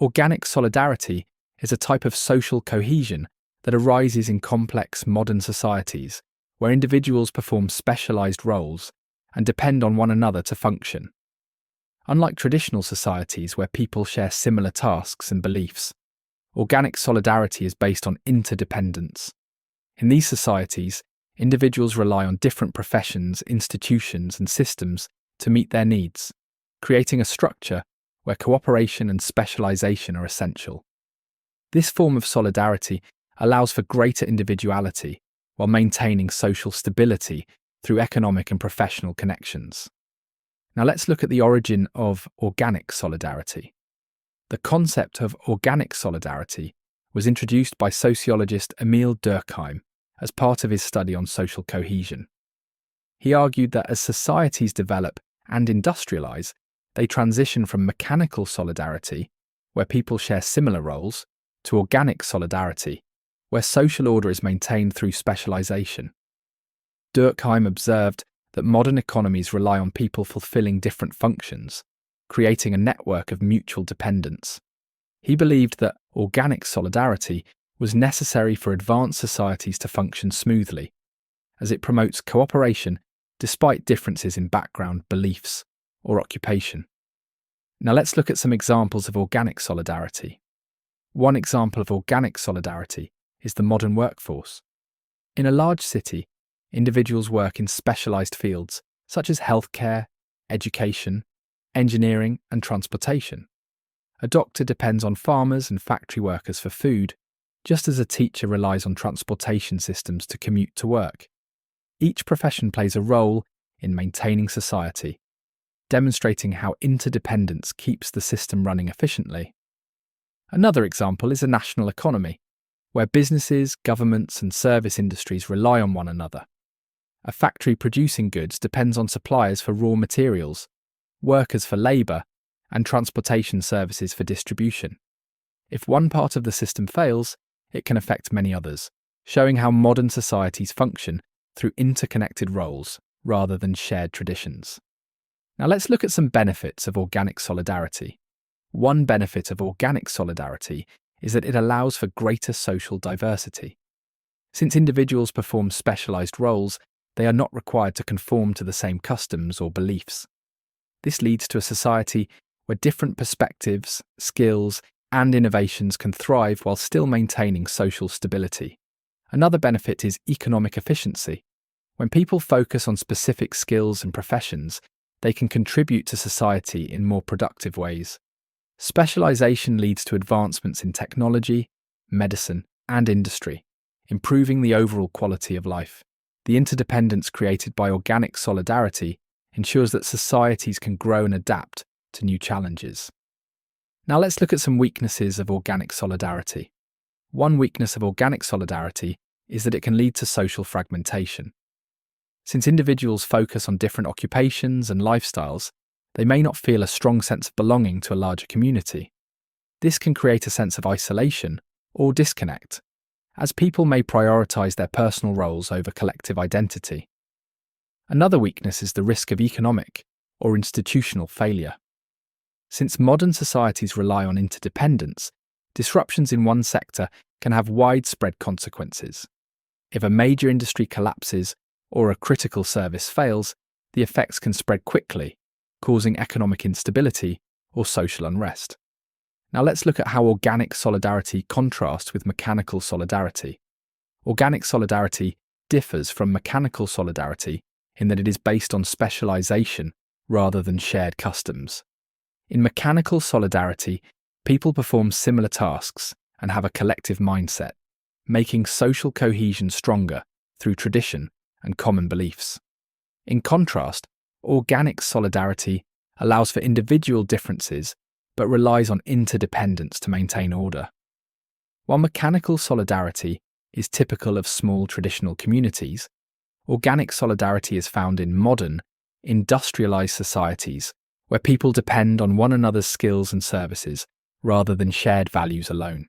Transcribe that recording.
Organic solidarity is a type of social cohesion that arises in complex modern societies where individuals perform specialized roles and depend on one another to function. Unlike traditional societies where people share similar tasks and beliefs, organic solidarity is based on interdependence. In these societies, individuals rely on different professions, institutions, and systems to meet their needs, creating a structure where cooperation and specialization are essential. This form of solidarity allows for greater individuality while maintaining social stability through economic and professional connections. Now let's look at the origin of organic solidarity. The concept of organic solidarity was introduced by sociologist Émile Durkheim as part of his study on social cohesion. He argued that as societies develop and industrialize, they transition from mechanical solidarity, where people share similar roles, to organic solidarity, where social order is maintained through specialization. Durkheim observed that modern economies rely on people fulfilling different functions, creating a network of mutual dependence. He believed that organic solidarity was necessary for advanced societies to function smoothly, as it promotes cooperation despite differences in background, beliefs, or occupation. Now let's look at some examples of organic solidarity. One example of organic solidarity is the modern workforce. In a large city, individuals work in specialized fields such as healthcare, education, engineering, and transportation. A doctor depends on farmers and factory workers for food, just as a teacher relies on transportation systems to commute to work. Each profession plays a role in maintaining society, demonstrating how interdependence keeps the system running efficiently. Another example is a national economy, where businesses, governments, and service industries rely on one another. A factory producing goods depends on suppliers for raw materials, workers for labour, and transportation services for distribution. If one part of the system fails, it can affect many others, showing how modern societies function through interconnected roles rather than shared traditions. Now let's look at some benefits of organic solidarity. One benefit of organic solidarity is that it allows for greater social diversity. Since individuals perform specialized roles, they are not required to conform to the same customs or beliefs. This leads to a society where different perspectives, skills, and innovations can thrive while still maintaining social stability. Another benefit is economic efficiency. When people focus on specific skills and professions, they can contribute to society in more productive ways. Specialization leads to advancements in technology, medicine, and industry, improving the overall quality of life. The interdependence created by organic solidarity ensures that societies can grow and adapt to new challenges. Now let's look at some weaknesses of organic solidarity. One weakness of organic solidarity is that it can lead to social fragmentation. Since individuals focus on different occupations and lifestyles, they may not feel a strong sense of belonging to a larger community. This can create a sense of isolation or disconnect, as people may prioritize their personal roles over collective identity. Another weakness is the risk of economic or institutional failure. Since modern societies rely on interdependence, disruptions in one sector can have widespread consequences. If a major industry collapses or a critical service fails, the effects can spread quickly, causing economic instability or social unrest. Now let's look at how organic solidarity contrasts with mechanical solidarity. Organic solidarity differs from mechanical solidarity in that it is based on specialization rather than shared customs. In mechanical solidarity, people perform similar tasks and have a collective mindset, making social cohesion stronger through tradition and common beliefs. In contrast, organic solidarity allows for individual differences but relies on interdependence to maintain order. While mechanical solidarity is typical of small traditional communities, organic solidarity is found in modern, industrialized societies where people depend on one another's skills and services rather than shared values alone.